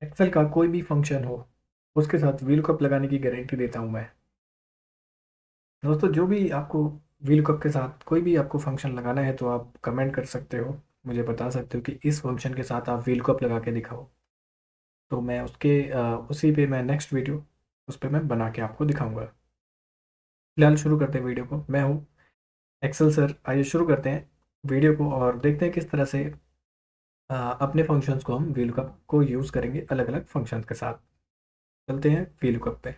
Excel का कोई भी फंक्शन हो उसके साथ वीलुकअप लगाने की गारंटी देता हूँ मैं। दोस्तों, जो भी आपको वीलुकअप के साथ कोई भी आपको फंक्शन लगाना है तो आप कमेंट कर सकते हो, मुझे बता सकते हो कि इस फंक्शन के साथ आप वीलुकअप लगा के दिखाओ। तो मैं उसी पे मैं नेक्स्ट वीडियो उस पे मैं बना के आपको दिखाऊंगा। फिलहाल शुरू करते हैं वीडियो को। मैं हूँ एक्सेल सर। आइए शुरू करते हैं वीडियो को और देखते हैं किस तरह से अपने फंक्शंस को हम वीलुकअप को यूज़ करेंगे अलग अलग फंक्शंस के साथ। चलते हैं वीलुकअप पे।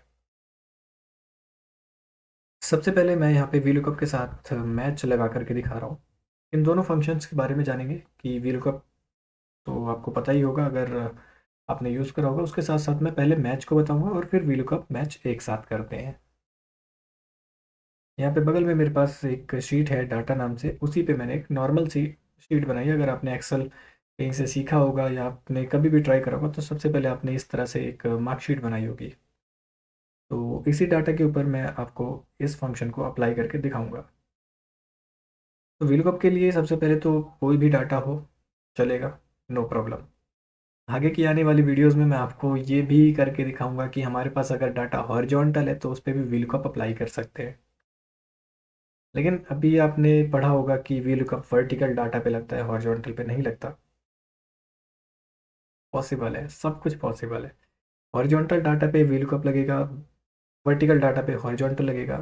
सबसे पहले मैं यहाँ पे वीलुकअप के साथ मैच लगा करके दिखा रहा हूँ। इन दोनों फंक्शंस के बारे में जानेंगे कि वीलुकअप तो आपको पता ही होगा अगर आपने यूज़ करा होगा। उसके साथ साथ मैं पहले मैच को बताऊंगा और फिर वीलुकअप मैच एक साथ करते हैं। यहाँ पे बगल में मेरे पास एक शीट है डाटा नाम से, उसी पे मैंने एक नॉर्मल सी शीट बनाई है। अगर आपने एक्सेल कहीं से सीखा होगा या आपने कभी भी ट्राई करा होगा तो सबसे पहले आपने इस तरह से एक मार्कशीट बनाई होगी। तो इसी डाटा के ऊपर मैं आपको इस फंक्शन को अप्लाई करके दिखाऊंगा। तो वीलुकअप के लिए सबसे पहले तो कोई भी डाटा हो चलेगा, नो प्रॉब्लम। आगे की आने वाली वीडियोस में मैं आपको ये भी करके दिखाऊंगा कि हमारे पास अगर डाटा हॉरिजॉन्टल है तो उस पर भी वीलुकअप अप्लाई कर सकते हैं। लेकिन अभी आपने पढ़ा होगा कि वीलुकअप वर्टिकल डाटा पे लगता है, हॉरिजॉन्टल पे नहीं लगता। पॉसिबल है, सब कुछ पॉसिबल है। हॉरिजॉन्टल डाटा पे वीलुकअप लगेगा, वर्टिकल डाटा पे हॉरिजॉन्टल लगेगा।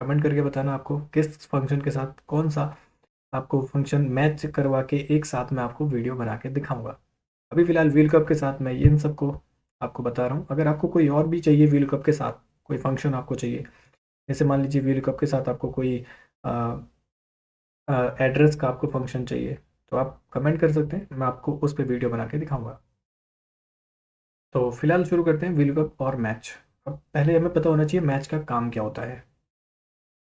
कमेंट करके बताना आपको किस फंक्शन के साथ कौन सा आपको फंक्शन मैच करवा के एक साथ में आपको वीडियो बना के दिखाऊंगा। अभी फ़िलहाल व्हील कप के साथ मैं इन सबको आपको बता रहा हूँ। अगर आपको कोई और भी चाहिए व्हील कप के साथ कोई फंक्शन आपको चाहिए, जैसे मान लीजिए व्हील कप के साथ आपको कोई एड्रेस का आपको फंक्शन चाहिए, तो आप कमेंट कर सकते हैं, मैं आपको उस पर वीडियो बना के दिखाऊंगा। तो फिलहाल शुरू करते हैं व्हील कप और मैच। अब पहले हमें पता होना चाहिए मैच का काम क्या होता है।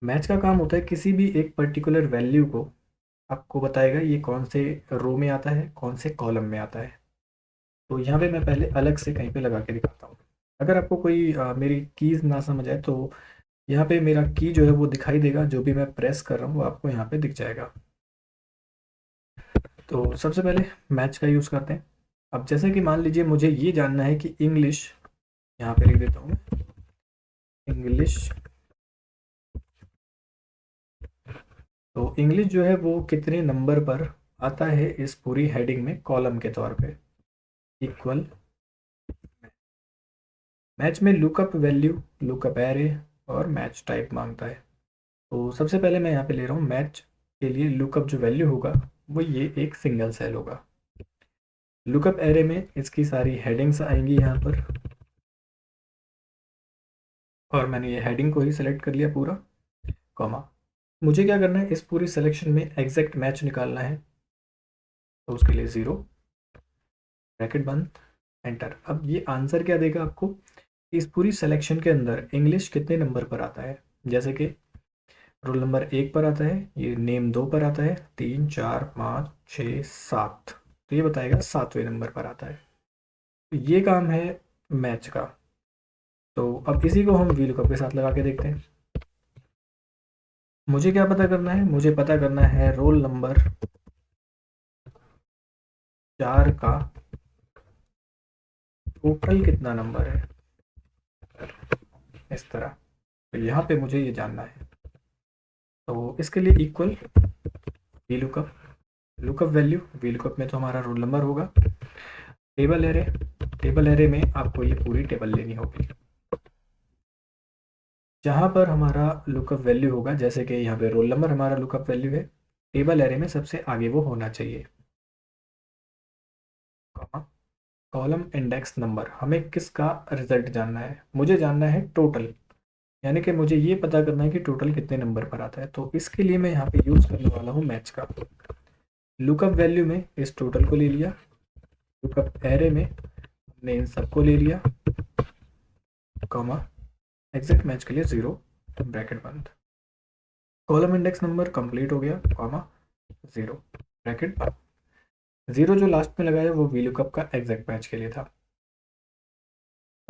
मैच का काम होता है किसी भी एक पर्टिकुलर वैल्यू को आपको बताएगा ये कौन से रो में आता है, कौन से कॉलम में आता है। तो यहाँ पे मैं पहले अलग से कहीं पे लगा के दिखाता हूँ। अगर आपको कोई मेरी कीज़ ना समझ आए तो यहाँ पे मेरा की जो है वो दिखाई देगा, जो भी मैं प्रेस कर रहा हूँ वो आपको यहाँ पे दिख जाएगा। तो सबसे पहले मैच का यूज़ करते हैं। अब जैसे कि मान लीजिए मुझे ये जानना है कि इंग्लिश, यहाँ पे लिख देता हूँ मैं, इंग्लिश। तो इंग्लिश जो है वो कितने नंबर पर आता है इस पूरी हेडिंग में कॉलम के तौर पे, इक्वल। मैच में लुकअप वैल्यू, लुकअप एरे और मैच टाइप मांगता है। तो सबसे पहले मैं यहाँ पे ले रहा हूँ मैच के लिए लुकअप जो वैल्यू होगा वो ये एक सिंगल सेल होगा। लुकअप एरे में इसकी सारी हेडिंग्स आएंगी यहाँ पर, और मैंने ये हेडिंग को ही सेलेक्ट कर लिया पूरा, कॉमा। मुझे क्या करना है, इस पूरी सिलेक्शन में एग्जैक्ट मैच निकालना है। तो उसके लिए ज़ीरो, ब्रैकेट बंद, एंटर। अब ये आंसर क्या देगा आपको, इस पूरी सिलेक्शन के अंदर इंग्लिश कितने नंबर पर आता है। जैसे कि रोल नंबर एक पर आता है, ये नेम दो पर आता है, तीन चार पाँच छः सात, तो ये बताएगा सातवें नंबर पर आता है। तो ये काम है मैच का। तो अब इसी को हम वीलुकअप के साथ लगा के देखते हैं। मुझे क्या पता करना है, मुझे पता करना है रोल नंबर चार का टोटल कितना नंबर है, इस तरह। तो यहाँ पे मुझे ये जानना है। तो इसके लिए equal VLOOKUP, lookup value, VLOOKUP में तो हमारा रोल नंबर होगा, टेबल एरे, टेबल एरे में आपको ये पूरी टेबल लेनी होगी। जहाँ पर हमारा लुकअप वैल्यू होगा, जैसे कि यहाँ पे रोल नंबर हमारा लुकअप वैल्यू है, टेबल एरे में सबसे आगे वो होना चाहिए, कॉलम इंडेक्स नंबर। हमें किसका रिजल्ट जानना है, मुझे जानना है टोटल, यानी कि मुझे ये पता करना है कि टोटल कितने नंबर पर आता है। तो इसके लिए मैं यहाँ पे यूज़ करने वाला हूँ मैच का। लुकअप वैल्यू में इस टोटल को ले लिया, लुकअप एरे में हमने इन सबको ले लिया, कॉमा, एग्जैक्ट मैच के लिए ज़ीरो, ब्रैकेट बंद। कॉलम इंडेक्स नंबर कंप्लीट हो गया, कॉमा, ज़ीरो, ब्रैकेट बंद। ज़ीरो जो लास्ट में लगाया वो वीलुकअप का एग्जैक्ट मैच के लिए था।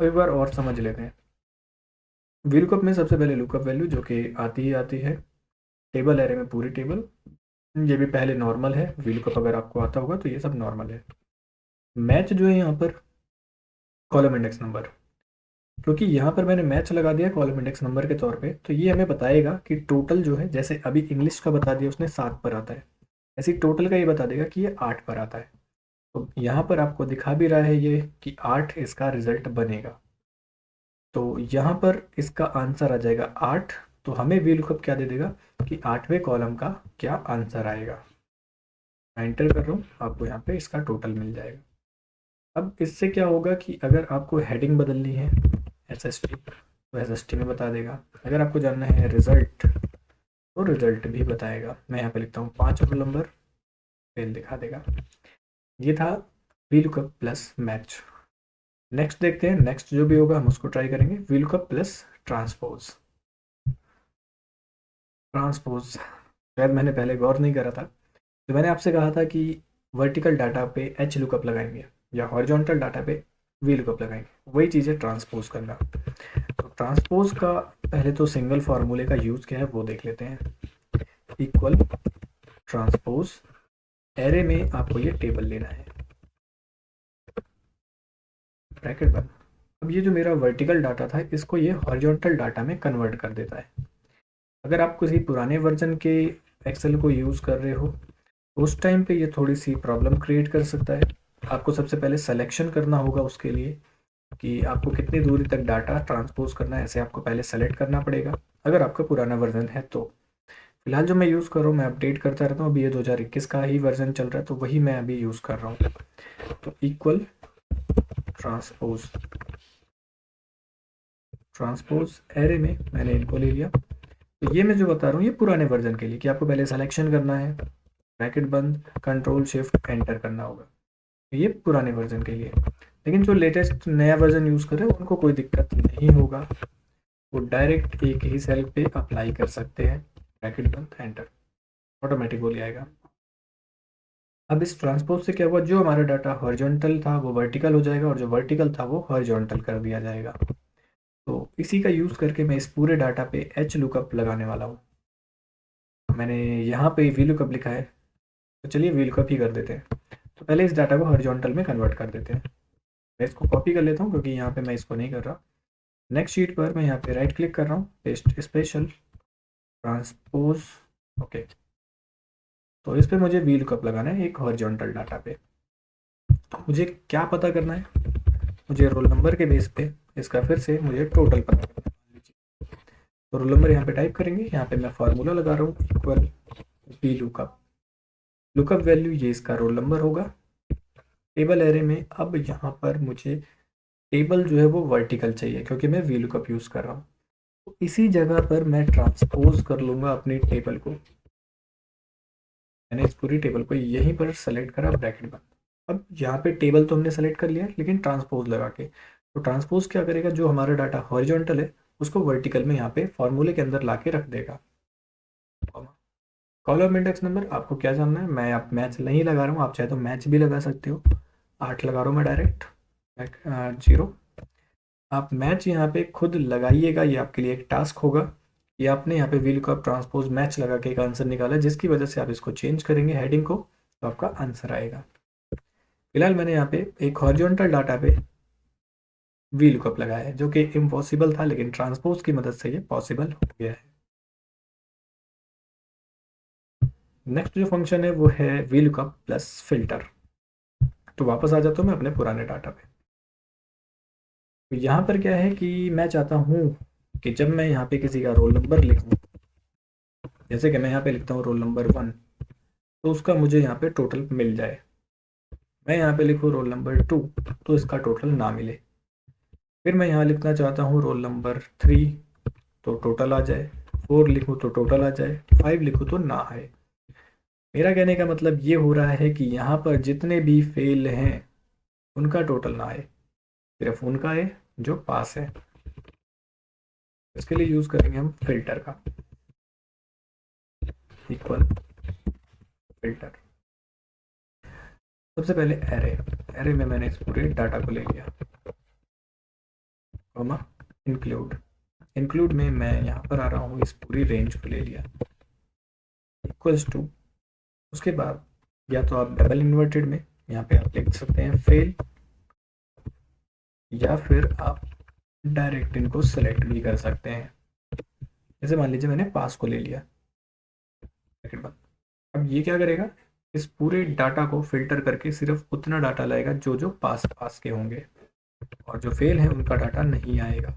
अब एक बार और समझ लेते हैं। वीलुकअप में सबसे पहले लुकअप वैल्यू जो कि आती ही आती है, टेबल एरे में पूरी टेबल, ये भी पहले नॉर्मल है। वीलुकअप अगर आपको आता होगा तो ये सब नॉर्मल है। मैच जो है यहाँ पर कॉलम इंडेक्स नंबर। क्योंकि यहाँ पर मैंने मैच लगा दिया कॉलम इंडेक्स नंबर के तौर पे, तो ये हमें बताएगा कि टोटल जो है, जैसे अभी इंग्लिश का बता दिया उसने 7 पर आता है, ऐसे ही टोटल का ये बता देगा कि ये 8 पर आता है। तो यहाँ पर आपको दिखा भी रहा है ये कि 8 इसका रिजल्ट बनेगा। तो यहाँ पर इसका आंसर आ जाएगा 8। तो हमें VLOOKUP क्या दे देगा कि 8वें कॉलम का क्या आंसर आएगा। मैं एंटर कर रहा हूँ, आपको यहाँ पे इसका टोटल मिल जाएगा। अब इससे क्या होगा कि अगर आपको हेडिंग बदलनी है SST, तो SST में बता देगा। अगर आपको जानना है रिजल्ट, तो रिजल्ट भी बताएगा। मैं यहाँ पे लिखता हूँ 5 रोल नंबर, फेल दिखा देगा। ये था VLOOKUP प्लस मैच। नेक्स्ट देखते हैं, नेक्स्ट जो भी होगा हम उसको ट्राई करेंगे। VLOOKUP plus transpose. ट्रांसपोज शायद मैंने पहले गौर नहीं करा था। तो मैंने आपसे कहा था कि वर्टिकल डाटा पे HLOOKUP लगाएंगे या हॉरिजॉन्टल डाटा पे VLOOKUP लगाएंगे, वही चीज़ है ट्रांसपोज करना। तो ट्रांसपोज का पहले तो सिंगल फार्मूले का यूज़ क्या है वो देख लेते हैं। इक्वल ट्रांसपोज एरे में आपको ये टेबल लेना है, ब्रैकेट बंद। अब ये जो मेरा वर्टिकल डाटा था इसको ये हॉरिजॉन्टल डाटा में कन्वर्ट कर देता है। अगर आप किसी पुराने वर्जन के एक्सेल को यूज़ कर रहे हो, उस टाइम पे ये थोड़ी सी प्रॉब्लम क्रिएट कर सकता है। आपको सबसे पहले सिलेक्शन करना होगा उसके लिए कि आपको कितनी दूरी तक डाटा ट्रांसपोज करना है, ऐसे आपको पहले सेलेक्ट करना पड़ेगा अगर आपका पुराना वर्जन है तो। फिलहाल जो मैं यूज़ कर रहा हूँ, मैं अपडेट करता रहता हूँ। अभी ये 2021 का ही वर्जन चल रहा है, तो वही मैं अभी यूज़ कर रहा हूँ। तो इक्वल ट्रांसपोज, ट्रांसपोज एरे में मैंने इनको ले लिया। तो ये मैं जो बता रहा हूँ ये पुराने वर्जन के लिए कि आपको पहले सिलेक्शन करना है, ब्रैकेट बंद, कंट्रोल शिफ्ट एंटर करना होगा। ये पुराने वर्जन के लिए। लेकिन जो लेटेस्ट नया वर्जन यूज़ कर रहे हैं उनको कोई दिक्कत नहीं होगा, वो डायरेक्ट एक ही सेल पे अप्लाई कर सकते हैं, ब्रैकेट बंद एंटर, ऑटोमेटिक बोल आएगा। अब इस ट्रांसपोज से क्या हुआ, जो हमारा डाटा हॉरिजॉन्टल था वो वर्टिकल हो जाएगा और जो वर्टिकल था वो हॉरिजॉन्टल कर दिया जाएगा। तो इसी का यूज़ करके मैं इस पूरे डाटा पे HLOOKUP लगाने वाला हूँ। मैंने यहाँ पे VLOOKUP लिखा है, तो चलिए VLOOKUP ही कर देते हैं। तो पहले इस डाटा को हॉरिजॉन्टल में कन्वर्ट कर देते हैं। मैं इसको कॉपी कर लेता हूँ क्योंकि यहाँ पे मैं इसको नहीं कर रहा। नेक्स्ट शीट पर मैं यहाँ पे राइट क्लिक कर रहा हूँ, पेस्ट स्पेशल ट्रांसपोज। ओके, तो इस पे मुझे VLOOKUP लगाना है एक हॉरिजॉन्टल डाटा पे। तो मुझे क्या पता करना है, मुझे रोल नंबर के बेस पे इसका फिर से मुझे टोटल पता करना है। तो रोल नंबर यहाँ पे टाइप करेंगे, यहाँ पे मैं फार्मूला लगा रहा हूँ इक्वल VLOOKUP। लुकअप वैल्यू ये इसका रोल नंबर होगा टेबल एरे में। अब यहाँ पर मुझे टेबल जो है वो वर्टिकल चाहिए क्योंकि मैं VLOOKUP यूज़ कर रहा हूँ। तो इसी जगह पर मैं ट्रांसपोज कर लूँगा अपनी टेबल को। मैंने इस पूरी टेबल को यहीं पर सेलेक्ट करा, ब्रैकेट बंद। अब यहाँ पे टेबल तो हमने सेलेक्ट कर लिया लेकिन ट्रांसपोज लगा के, तो ट्रांसपोज क्या करेगा, जो हमारा डाटा हॉरिजॉन्टल है उसको वर्टिकल में यहाँ पे फॉर्मूले के अंदर ला के रख देगा। कॉलम इंडेक्स नंबर आपको क्या जानना है, मैं आप मैच नहीं लगा रहा हूँ, आप चाहे तो मैच भी लगा सकते हो। 8 लगा रहा हूँ मैं डायरेक्ट, 0। आप मैच यहाँ पे खुद लगाइएगा, ये आपके लिए एक टास्क होगा। ये आपने यहाँ पे VLOOKUP ट्रांसपोज मैच लगा के एक आंसर निकाला, जिसकी वजह से आप इसको चेंज करेंगे हेडिंग को, तो आपका आंसर आएगा। फिलहाल मैंने यहाँ पे एक हॉरिजॉन्टल डाटा पे VLOOKUP लगाया है जो कि इम्पॉसिबल था, लेकिन ट्रांसपोज की मदद से ये पॉसिबल हो गया है। नेक्स्ट जो फंक्शन है वो है VLOOKUP प्लस फिल्टर। तो वापस आ जाता हूँ मैं अपने पुराने डाटा पे। तो यहाँ पर क्या है कि मैं चाहता हूँ कि जब मैं यहाँ पे किसी का रोल नंबर लिखूँ, जैसे कि मैं यहाँ पे लिखता हूँ रोल नंबर 1, तो उसका मुझे यहाँ पे टोटल मिल जाए। मैं यहाँ पे लिखूँ रोल नंबर 2, तो इसका टोटल ना मिले। फिर मैं यहाँ लिखना चाहता हूँ रोल नंबर 3, तो टोटल आ जाए। 4 लिखूँ तो टोटल आ जाए, 5 लिखूँ तो ना आए। मेरा कहने का मतलब ये हो रहा है कि यहाँ पर जितने भी फेल हैं उनका टोटल ना आए, सिर्फ उनका आए जो पास है। इसके लिए यूज़ करेंगे हम फिल्टर का, इक्वल फिल्टर। सबसे पहले एरे, एरे में मैंने इस पूरे डाटा को ले लिया, कॉमा इंक्लूड, इंक्लूड में मैं यहाँ पर आ रहा हूँ, इस पूरी रेंज को ले लिया, इक्वल्स टू। उसके बाद या तो आप डबल इन्वर्टेड में यहाँ पे आप लिख सकते हैं फेल, या फिर आप डायरेक्ट इनको सेलेक्ट भी कर सकते हैं। जैसे मान लीजिए मैंने पास को ले लिया, ब्रैकेट बंद। अब ये क्या करेगा, इस पूरे डाटा को फिल्टर करके सिर्फ उतना डाटा लाएगा जो जो पास पास के होंगे, और जो फेल है उनका डाटा नहीं आएगा।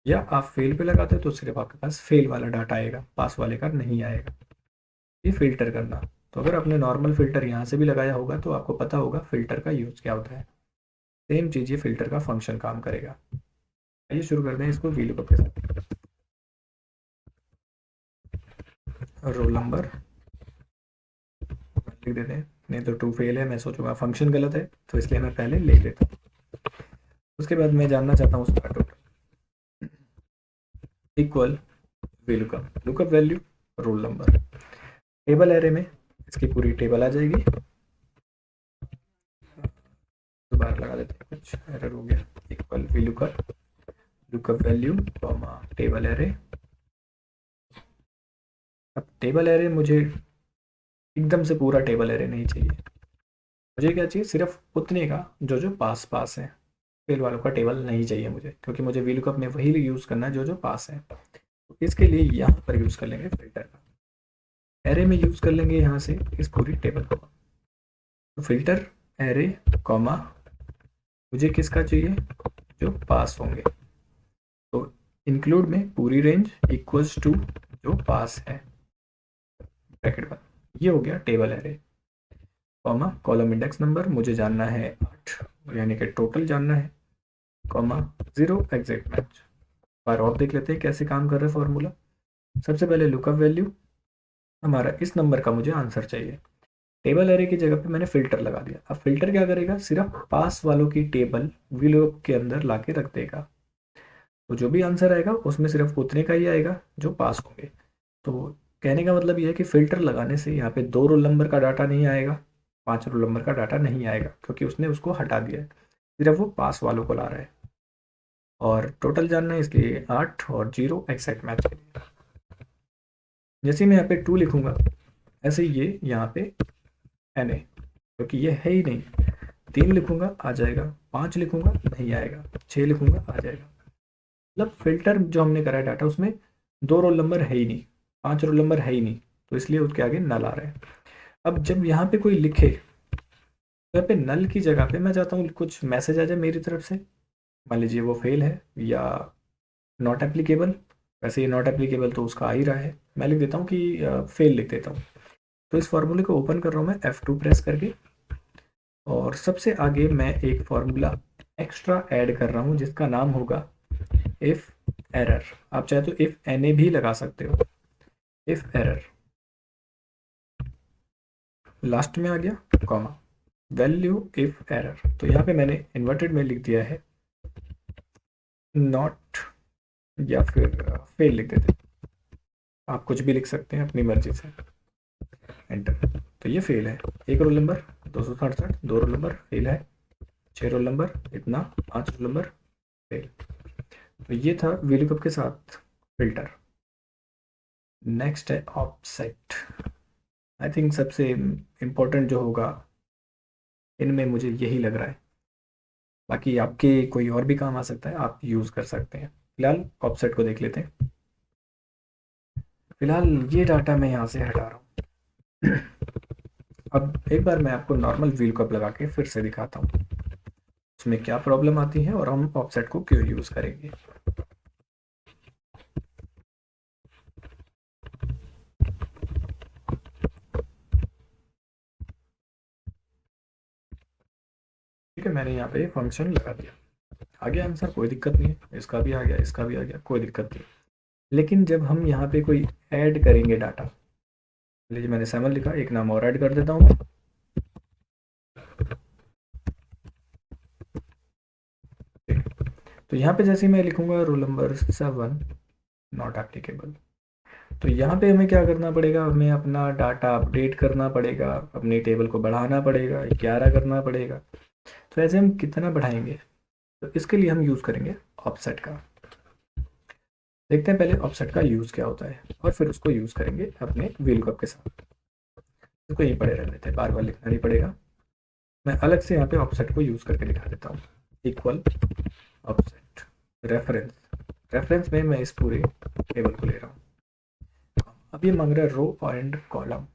या आप फेल पे लगाते हो तो सिर्फ आपके पास फेल वाला डाटा आएगा, पास वाले का नहीं आएगा। ये फिल्टर करना। तो अगर आपने नॉर्मल फिल्टर यहाँ से भी लगाया होगा तो आपको पता होगा फिल्टर का यूज़ क्या होता है। सेम चीज़ ये फिल्टर का फंक्शन काम करेगा। आइए शुरू करते हैं इसको वीलुकअप के साथ। रोल नंबर लिख देते हैं, नहीं तो टू फेल है, मैं सोचूंगा फंक्शन गलत है, तो इसलिए मैं पहले लिख देता हूँ। उसके बाद मैं जानना चाहता हूँ उसका total equal VLOOKUP, lookup value roll number. Table array में इसकी पूरी टेबल आ जाएगी। दोबारा लगा देते हैं, कुछ एरर हो गया। Equal VLOOKUP, lookup value comma table array. अब टेबल एरे मुझे एकदम से पूरा टेबल एरे नहीं चाहिए, मुझे क्या चाहिए, सिर्फ उतने का जो जो पास पास है। फेल वालों का टेबल नहीं चाहिए मुझे, क्योंकि मुझे वीलुकअप में वही यूज़ करना है जो जो पास है। तो इसके लिए यहाँ पर यूज़ कर लेंगे फिल्टर का, एरे में यूज़ कर लेंगे यहाँ से इस पूरी टेबल को। तो फिल्टर एरे कॉमा मुझे किसका चाहिए, जो पास होंगे, तो इंक्लूड में पूरी रेंज इक्वल्स टू जो पास है, ब्रैकेट बंद। ये हो गया table array comma column index number मुझे जानना है 8, यानी कि टोटल जानना है, कॉमा 0 एग्जैक्ट मैच। बार और देख लेते हैं कैसे काम कर रहा है फॉर्मूला। सबसे पहले लुकअप वैल्यू, हमारा इस नंबर का मुझे आंसर चाहिए। टेबल एरे की जगह पे मैंने फिल्टर लगा दिया। अब फिल्टर क्या करेगा, सिर्फ पास वालों की टेबल वीलुकअप के अंदर लाके रख देगा। तो जो भी आंसर आएगा उसमें सिर्फ उतने का ही आएगा जो पास होंगे। तो कहने का मतलब ये है कि फ़िल्टर लगाने से यहाँ पे 2 रोल नंबर का डाटा नहीं आएगा, 5 रोल नंबर का डाटा नहीं आएगा, क्योंकि उसने उसको हटा दिया है, सिर्फ वो पास वालों को ला रहा है। और टोटल जानना है इसलिए 8 और 0 एग्जैक्ट मैच के लिए। जैसे मैं यहाँ पे 2 लिखूंगा, ऐसे ही ये यहाँ पे एन ए, क्योंकि ये है ही नहीं। 3 लिखूंगा आ जाएगा, 5 लिखूंगा नहीं आएगा, 6 लिखूंगा आ जाएगा। मतलब फिल्टर जो हमने करा है डाटा, उसमें 2 रोल नंबर है ही नहीं, 5 रोल नंबर है ही नहीं, तो इसलिए उसके आगे नल आ रहा है। अब जब यहाँ पे कोई लिखे, तो यहाँ पे नल की जगह पे मैं चाहता हूँ कुछ मैसेज आ जाए मेरी तरफ से। मान लीजिए वो फेल है या नॉट एप्लीकेबल, वैसे ये नॉट एप्लीकेबल तो उसका आ ही रहा है, मैं लिख देता हूँ कि फेल लिख देता हूँ। तो इस फार्मूले को ओपन कर रहा हूँ मैं F2 प्रेस करके, और सबसे आगे मैं एक फार्मूला एक्स्ट्रा ऐड कर रहा हूँ जिसका नाम होगा इफ एरर। आप चाहे तो इफ एन ए भी लगा सकते हो। इफ एरर लास्ट में आ गया, कॉमा वैल्यू इफ एरर। तो यहाँ पे मैंने इन्वर्टेड में लिख दिया है नॉट, या फिर फेल लिख देते, आप कुछ भी लिख सकते हैं अपनी मर्जी से, एंटर। तो ये फेल है, 1 roll number 267, 2 roll number fail है, 6 रोल नंबर इतना, 5 रोल नंबर फेल। तो ये था वीलुकअप के साथ फिल्टर। नेक्स्ट है ऑफसेट। आई थिंक सबसे इम्पोर्टेंट जो होगा इनमें, मुझे यही लग रहा है। बाकी आपके कोई और भी काम आ सकता है, आप यूज़ कर सकते हैं। फिलहाल ऑफसेट को देख लेते हैं। फिलहाल ये डाटा मैं यहाँ से हटा रहा हूँ। अब एक बार मैं आपको नॉर्मल व्हील कप लगा के फिर से दिखाता हूँ उसमें क्या प्रॉब्लम आती है और हम ऑफसेट को क्यों यूज़ करेंगे। ठीक है, मैंने यहाँ पे फंक्शन लगा दिया, आ गया आंसर, कोई दिक्कत नहीं है। इसका भी आ गया, इसका भी आ गया, कोई दिक्कत नहीं। लेकिन जब हम यहाँ पे कोई ऐड करेंगे डाटा, लीजिए मैंने सैमल लिखा, एक नाम और ऐड कर देता हूँ मैं। तो यहाँ पे जैसे मैं लिखूंगा रोल नंबर 7 नॉट एप्लीकेबल, तो यहाँ पे हमें क्या करना पड़ेगा, हमें अपना डाटा अपडेट करना पड़ेगा, अपनी टेबल को बढ़ाना पड़ेगा, 11 करना पड़ेगा। तो ऐसे हम कितना बढ़ाएंगे, तो इसके लिए हम यूज़ करेंगे ऑफसेट का। देखते हैं पहले ऑफसेट का यूज़ क्या होता है, और फिर उसको यूज़ करेंगे अपने वीलकप के साथ। इसको यहीं पड़े रहने थे, बार बार लिखना नहीं पड़ेगा। मैं अलग से यहाँ पे ऑफसेट को यूज़ करके दिखा देता हूँ। Equal offset reference. रेफरेंस में मैं इस पूरे टेबल को ले रहा हूँ। अब ये मांग रहा है रो एंड कॉलम।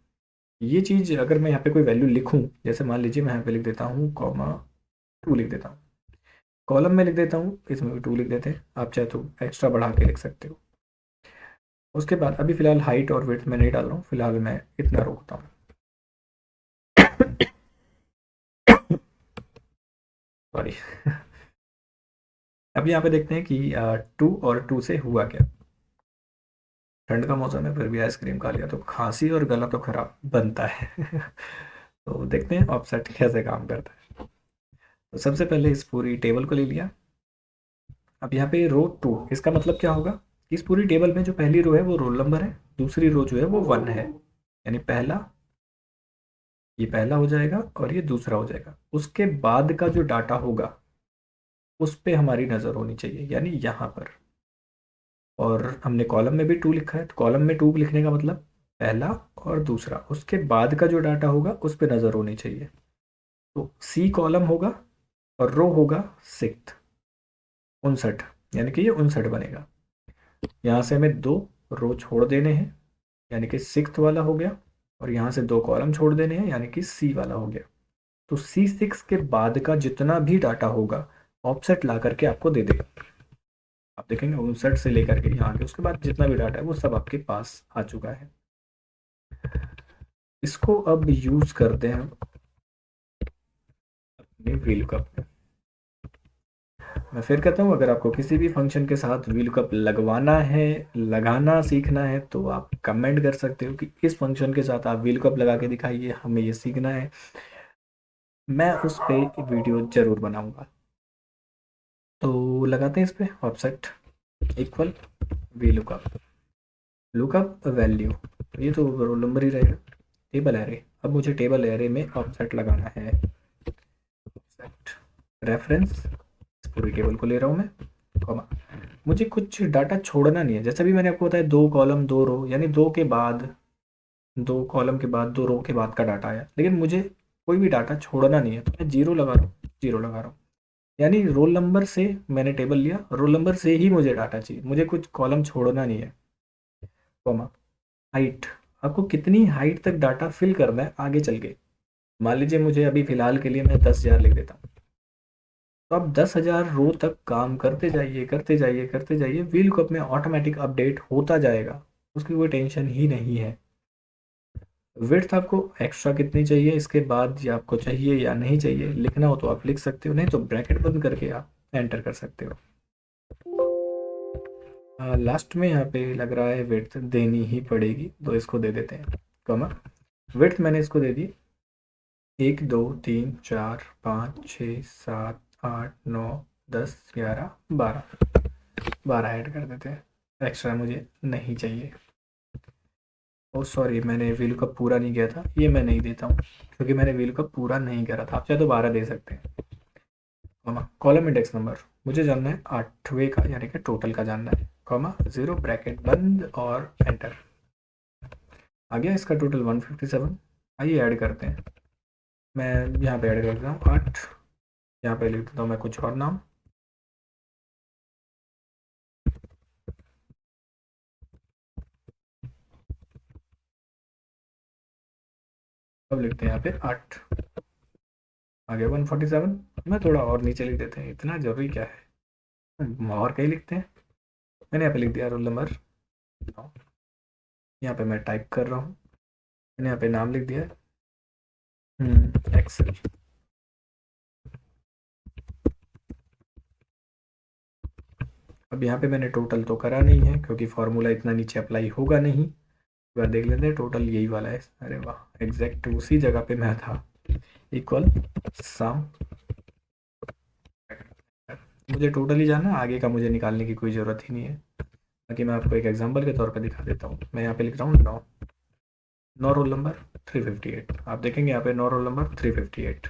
ये चीज़ अगर मैं यहाँ पे कोई वैल्यू लिखूँ, जैसे मान लीजिए मैं यहाँ पे लिख देता हूँ कॉमा 2 लिख देता हूँ, कॉलम में लिख देता हूँ, इसमें भी 2 लिख देते हैं, आप चाहे तो एक्स्ट्रा बढ़ा के लिख सकते हो। उसके बाद अभी फ़िलहाल हाइट और विड्थ मैं नहीं डाल रहा हूँ, फिलहाल मैं इतना रोकता हूँ। सॉरी। अब यहाँ पे देखते हैं कि 2 और 2 से हुआ क्या। ठंड का मौसम है फिर भी आइसक्रीम खा लिया तो खांसी और गला तो खराब बनता है। तो देखते हैं ऑफसेट कैसे काम करता है। तो सबसे पहले इस पूरी टेबल को ले लिया। अब यहाँ पे रो 2, इसका मतलब क्या होगा, इस पूरी टेबल में जो पहली रो है वो रोल नंबर है, दूसरी रो जो है वो 1 है, यानी पहला, ये पहला हो जाएगा और ये दूसरा हो जाएगा। उसके बाद का जो डाटा होगा उस पे हमारी नज़र होनी चाहिए, यानी यहाँ पर। और हमने कॉलम में भी 2 लिखा है, तो कॉलम में 2 लिखने का मतलब पहला और दूसरा, उसके बाद का जो डाटा होगा उस पे नज़र होनी चाहिए। तो सी कॉलम होगा और रो होगा 6, 59, यानी कि ये 59 बनेगा। यहाँ से हमें 2 रो छोड़ देने हैं, यानी कि 6 वाला हो गया, और यहाँ से 2 कॉलम छोड़ देने हैं, यानी कि सी वाला हो गया। तो C6 के बाद का जितना भी डाटा होगा ऑफसेट ला करके आपको दे देगा। आप देखेंगे 59 से लेकर के यहाँ के उसके बाद जितना भी डाटा है वो सब आपके पास आ चुका है। इसको अब यूज करते हैं अपने VLOOKUP में। मैं फिर कहता हूँ, अगर आपको किसी भी फंक्शन के साथ VLOOKUP लगवाना है, लगाना सीखना है, तो आप कमेंट कर सकते हो कि इस फंक्शन के साथ आप VLOOKUP लगा के दिखाइए, हमें ये सीखना है। मैं उस पर वीडियो ज़रूर बनाऊंगा। तो लगाते हैं इस पर offset equal VLOOKUP, lookup value, ये तो रोल नंबर ही रहेगा। टेबल एरे, अब मुझे टेबल एरे में ऑफसेट लगाना है। ऑफसेट रेफरेंस, इस पूरी टेबल को ले रहा हूँ मैं, कॉमा, मुझे कुछ डाटा छोड़ना नहीं है। जैसे भी मैंने आपको बताया 2 कॉलम 2 रो, यानी 2 के बाद 2 कॉलम के बाद 2 रो के बाद का डाटा आया, लेकिन मुझे कोई भी डाटा छोड़ना नहीं है, तो मैं जीरो लगा रहा हूँ, जीरो लगा रहा हूँ। यानी रोल नंबर से मैंने टेबल लिया, रोल नंबर से ही मुझे डाटा चाहिए, मुझे कुछ कॉलम छोड़ना नहीं है। कॉमा हाइट, आपको कितनी हाइट तक डाटा फिल करना है आगे चल के। मान लीजिए मुझे अभी फ़िलहाल के लिए मैं 10,000 लिख देता हूँ, तो आप 10,000 रो तक काम करते जाइए, करते जाइए, करते जाइए, व्हील कप में ऑटोमेटिक अपडेट होता जाएगा, उसकी कोई टेंशन ही नहीं है। विड्थ आपको एक्स्ट्रा कितनी चाहिए इसके बाद, या आपको चाहिए या नहीं चाहिए लिखना हो तो आप लिख सकते हो, नहीं तो ब्रैकेट बंद करके आप एंटर कर सकते हो। लास्ट में यहाँ पे लग रहा है विड्थ देनी ही पड़ेगी, तो इसको दे देते हैं कॉमा। विड्थ मैंने इसको दे दी 1 2 3 4 5 6 7 8 9 10 11 12, 12 ऐड कर देते हैं, एक्स्ट्रा मुझे नहीं चाहिए। ओ सॉरी, मैंने व्हील कप पूरा नहीं किया था, ये मैं नहीं देता हूँ क्योंकि मैंने व्हील कप पूरा नहीं करा था। आप चाहे तो 12 दे सकते हैं। कॉमा कॉलम इंडेक्स नंबर मुझे जानना है 8वें का, यानी कि टोटल का जानना है, कॉमा 0 ब्रैकेट बंद और एंटर। आ गया इसका टोटल 157। आइए ऐड करते हैं। मैं यहाँ पे ऐड कर देता हूँ 8, यहाँ पे लिख देता हूँ मैं कुछ और नाम, अब लिखते हैं यहाँ पे 8। आ गया 147। मैं थोड़ा और नीचे लिख देते हैं, इतना ज़रूरी क्या है, और कहीं लिखते हैं। मैंने यहाँ पे लिख दिया रोल नंबर 9। यहाँ पे मैं टाइप कर रहा हूँ, मैंने यहाँ पे नाम लिख दिया है एक्सेल। अब यहाँ पे मैंने टोटल तो करा नहीं है क्योंकि फार्मूला इतना नीचे अप्लाई होगा नहीं। एक बार देख लेते हैं, टोटल यही वाला है। अरे वाह, एग्जैक्ट उसी जगह पे मैं था। इक्वल सम, मुझे टोटल ही जाना, आगे का मुझे निकालने की कोई ज़रूरत ही नहीं है। बाकी मैं आपको एक एग्जांपल के तौर पे दिखा देता हूँ। मैं यहाँ पे लिख रहा हूँ 9, 9 रोल नंबर 358। आप देखेंगे यहाँ पे 9 रोल नंबर 358।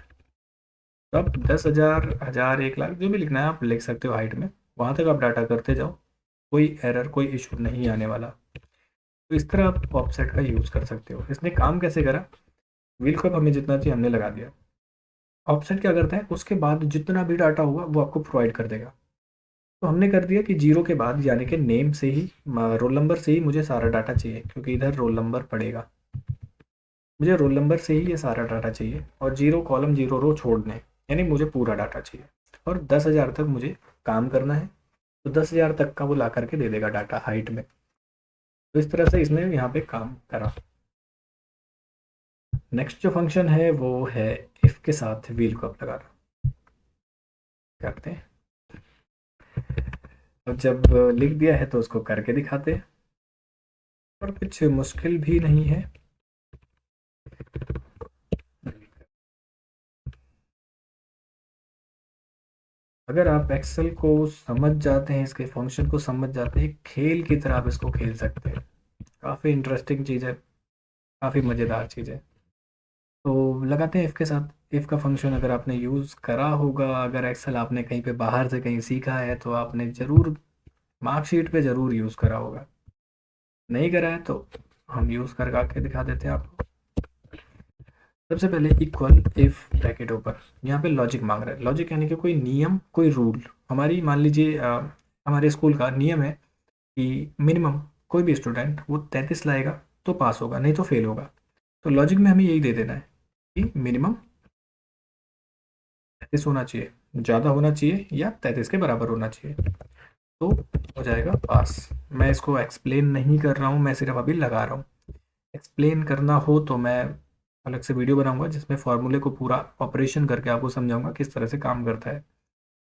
तो अब 10,000 1000 1 लाख जो भी लिखना है आप लिख सकते हो हाइट में, वहाँ तक आप डाटा करते जाओ, कोई एरर कोई इशू नहीं आने वाला। तो इस तरह आप ऑफसेट का यूज़ कर सकते हो। इसने काम कैसे करा, व्हील कप हमें जितना चाहिए हमने लगा दिया, ऑफसेट क्या करता है, उसके बाद जितना भी डाटा होगा वो आपको प्रोवाइड कर देगा। तो हमने कर दिया कि जीरो के बाद यानी कि नेम से ही, रोल नंबर से ही मुझे सारा डाटा चाहिए, क्योंकि इधर रोल नंबर पड़ेगा। मुझे रोल नंबर से ही ये सारा डाटा चाहिए, और जीरो कॉलम जीरो रो छोड़ दें, यानी मुझे पूरा डाटा चाहिए। और 10,000 तक मुझे काम करना है, तो 10,000 तक का वो ला करके दे देगा डाटा हाइट में। तो इस तरह से इसने यहाँ पे काम करा। नेक्स्ट जो फंक्शन है वो है इफ़ के साथ व्हील को अप लगाना। करते हैं, और जब लिख दिया है तो उसको करके दिखाते हैं, और कुछ मुश्किल भी नहीं है। अगर आप एक्सेल को समझ जाते हैं, इसके फंक्शन को समझ जाते हैं, खेल की तरह आप इसको खेल सकते हैं। काफ़ी इंटरेस्टिंग चीज़ है, काफ़ी मज़ेदार चीज़ है। तो लगाते हैं इफ़ के साथ। इफ़ का फंक्शन अगर आपने यूज़ करा होगा, अगर एक्सेल आपने कहीं पे बाहर से कहीं सीखा है, तो आपने ज़रूर मार्कशीट पे ज़रूर यूज़ करा होगा। नहीं करा है तो हम यूज़ कर के दिखा देते हैं आपको। सबसे पहले इक्वल इफ ब्रैकेट ओपन, यहाँ पे लॉजिक मांग रहा है। लॉजिक यानी कि कोई नियम, कोई रूल। हमारी मान लीजिए हमारे स्कूल का नियम है कि मिनिमम कोई भी स्टूडेंट वो 33 लाएगा तो पास होगा, नहीं तो फेल होगा। तो लॉजिक में हमें यही दे देना है कि मिनिमम 33 होना चाहिए, ज़्यादा होना चाहिए या 33 के बराबर होना चाहिए, तो हो जाएगा पास। मैं इसको एक्सप्लेन नहीं कर रहा हूँ, मैं सिर्फ अभी लगा रहा हूँ। एक्सप्लेन करना हो तो मैं अलग से वीडियो बनाऊंगा जिसमें फॉर्मूले को पूरा ऑपरेशन करके आपको समझाऊंगा किस तरह से काम करता है।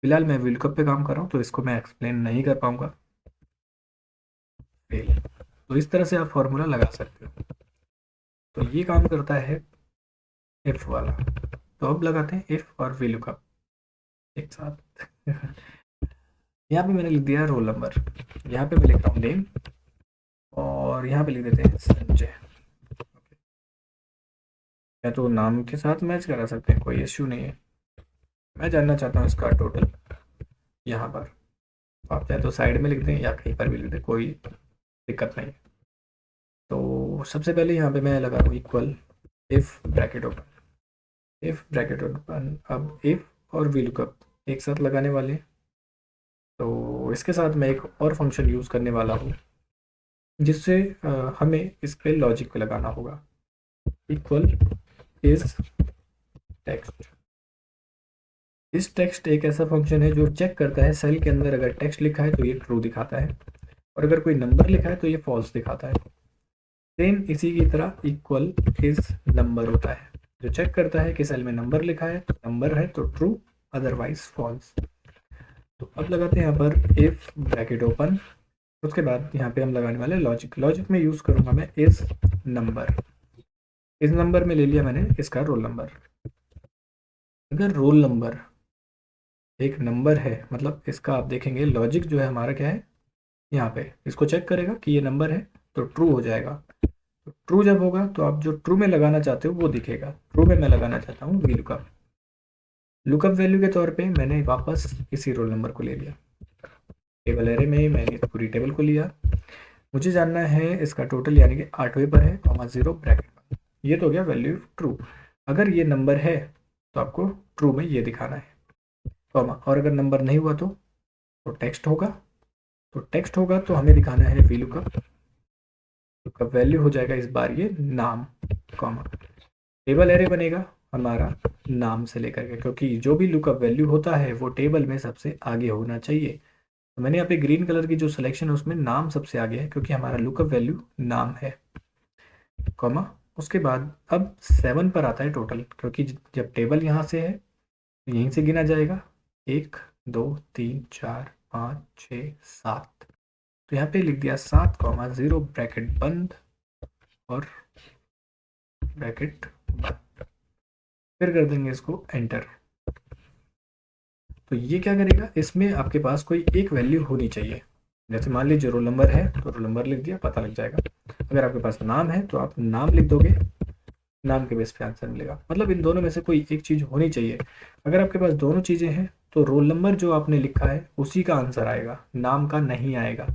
फिलहाल मैं व्हीलकप पे काम कर रहा हूँ, तो इसको मैं एक्सप्लेन नहीं कर पाऊंगा। फेल। तो इस तरह से आप फॉर्मूला लगा सकते हो। तो ये काम करता है इफ वाला। तो अब लगाते हैं इफ और व्हीलकप एक साथ। यहाँ पे मैंने लिख दिया रोल नंबर, यहाँ पे मैं लिख रहा हूँ नेम, और यहाँ पे लिख देते हैं संजय। या तो नाम के साथ मैच करा सकते हैं, कोई इश्यू नहीं है। मैं जानना चाहता हूँ इसका टोटल यहाँ पर। आप चाहे तो साइड में लिख दें या कहीं पर भी लिख दें, कोई दिक्कत नहीं। तो सबसे पहले यहाँ पे मैं लगा रहा हूँ equal if bracket open. If bracket open, अब इफ और वीलुकअप एक साथ लगाने वाले हैं। तो इसके साथ मैं एक और फंक्शन यूज़ करने वाला हूँ, जिससे हमें इस पे लॉजिक पे लगाना होगा। Equal is text. इस टेक्स्ट एक ऐसा फंक्शन है जो चेक करता है सेल के अंदर अगर टेक्स्ट लिखा है तो ये ट्रू दिखाता है, और अगर कोई नंबर लिखा है तो ये फॉल्स दिखाता है। सेम इसी की तरह इक्वल इज नंबर होता है, जो चेक करता है कि सेल में नंबर लिखा है, नंबर है तो ट्रू, अदरवाइज फॉल्स। तो अब लगाते हैं यहाँ पर इफ ब्रैकेट ओपन, उसके बाद यहाँ पे हम लगाने वाले लॉजिक। लॉजिक में यूज़ करूँगा मैं इज नंबर। इस नंबर में ले लिया मैंने इसका रोल नंबर। अगर रोल नंबर एक नंबर है, मतलब इसका आप देखेंगे लॉजिक जो है हमारा क्या है, यहाँ पे इसको चेक करेगा कि ये नंबर है तो ट्रू हो जाएगा। तो ट्रू जब होगा तो आप जो ट्रू में लगाना चाहते हो वो दिखेगा। ट्रू में मैं लगाना चाहता हूँ वी लुकअप। लुकअप वैल्यू के तौर पे मैंने वापस इसी रोल नंबर को ले लिया। टेबल एरे में मैंने पूरी टेबल को लिया। मुझे जानना है इसका टोटल, यानी कि 8वें पर है, कॉमा 0 ब्रैकेट। ये तो हो गया वैल्यू ट्रू। अगर ये नंबर है तो आपको ट्रू में ये दिखाना है, कॉमा। और अगर नंबर नहीं हुआ तो टेक्स्ट होगा। तो टेक्स्ट होगा तो हमें दिखाना है वी लुकअप। लुकअप वैल्यू हो जाएगा इस बार ये नाम, कॉमा। टेबल एरे बनेगा हमारा नाम से लेकर के, क्योंकि जो भी लुकअप वैल्यू होता है वो टेबल में सबसे आगे होना चाहिए। तो मैंने यहाँ पे ग्रीन कलर की जो सिलेक्शन है उसमें नाम सबसे आगे है, क्योंकि हमारा लुकअप वैल्यू नाम है, कॉमा। उसके बाद अब 7 पर आता है टोटल, क्योंकि जब टेबल यहाँ से है तो यहीं से गिना जाएगा, 1 2 3 4 5 6 7। तो यहाँ पे लिख दिया 7 कॉमा 0 ब्रैकेट बंद और ब्रैकेट बंद। फिर कर देंगे इसको एंटर। तो ये क्या करेगा, इसमें आपके पास कोई एक वैल्यू होनी चाहिए। जैसे मान लीजिए रोल नंबर है तो रोल नंबर लिख दिया, पता लग जाएगा। अगर आपके पास नाम है तो आप नाम लिख दोगे, नाम के बेस पे आंसर मिलेगा। मतलब इन दोनों में से कोई एक चीज़ होनी चाहिए। अगर आपके पास दोनों चीज़ें हैं तो रोल नंबर जो आपने लिखा है उसी का आंसर आएगा, नाम का नहीं आएगा।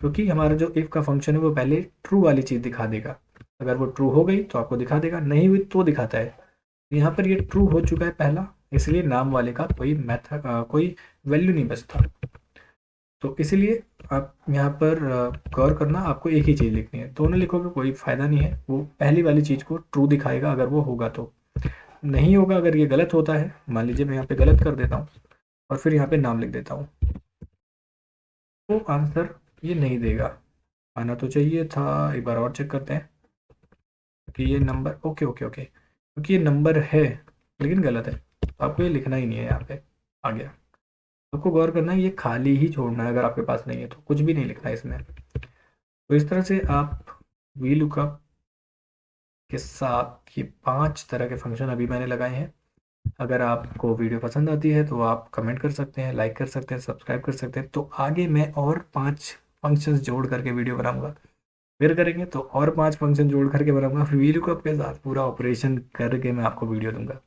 क्योंकि हमारा जो इफ़ का फंक्शन है वो पहले ट्रू वाली चीज़ दिखा देगा। अगर वो ट्रू हो गई तो आपको दिखा देगा, नहीं हुई तो दिखाता है यहाँ पर ये ट्रू हो चुका है पहला, इसलिए नाम वाले का कोई मेथड कोई वैल्यू नहीं बचता। तो इसीलिए आप यहाँ पर गौर करना, आपको एक ही चीज़ लिखनी है, दोनों लिखोगे कोई फ़ायदा नहीं है। वो पहली वाली चीज़ को ट्रू दिखाएगा अगर वो होगा तो, नहीं होगा अगर ये गलत होता है। मान लीजिए मैं यहाँ पे गलत कर देता हूँ और फिर यहाँ पे नाम लिख देता हूँ, तो आंसर ये नहीं देगा। आना तो चाहिए था। एक बार और चेक करते हैं कि ये नंबर, ओके ओके ओके, क्योंकि ये नंबर है लेकिन गलत है, तो आपको ये लिखना ही नहीं है। यहाँ पे आ गया। आपको गौर करना है, ये खाली ही छोड़ना है, अगर आपके पास नहीं है तो कुछ भी नहीं लिखना है इसमें। तो इस तरह से आप वी लुकअप के साथ ये 5 तरह के फंक्शन अभी मैंने लगाए हैं। अगर आपको वीडियो पसंद आती है तो आप कमेंट कर सकते हैं, लाइक कर सकते हैं, सब्सक्राइब कर सकते हैं। तो आगे मैं और 5 फंक्शंस जोड़ करके वीडियो बनाऊंगा, फिर करेंगे तो और 5 फंक्शन जोड़ करके बनाऊंगा, फिर वी लुकअप के साथ पूरा ऑपरेशन करके मैं आपको वीडियो दूंगा।